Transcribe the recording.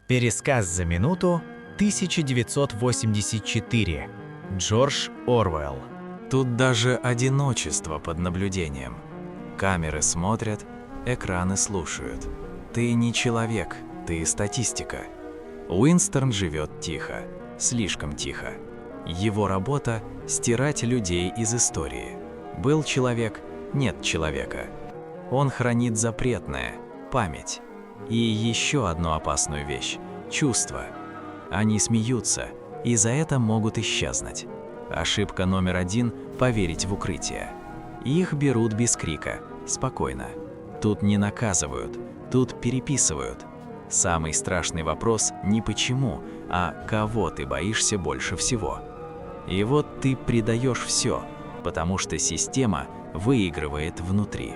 Пересказ за минуту 1984. Джордж Оруэлл. Тут даже одиночество под наблюдением. Камеры смотрят, экраны слушают. Ты не человек, ты статистика. Уинстон живет тихо, слишком тихо. Его работа – стирать людей из истории. Был человек, нет человека. Он хранит запретное – память. И еще одну опасную вещь – чувства. Они смеются, и за это могут исчезнуть. Ошибка номер один – поверить в укрытие. Их берут без крика, спокойно. Тут не наказывают, тут переписывают. Самый страшный вопрос не почему, а кого ты боишься больше всего. И вот ты предаешь все, потому что система выигрывает внутри.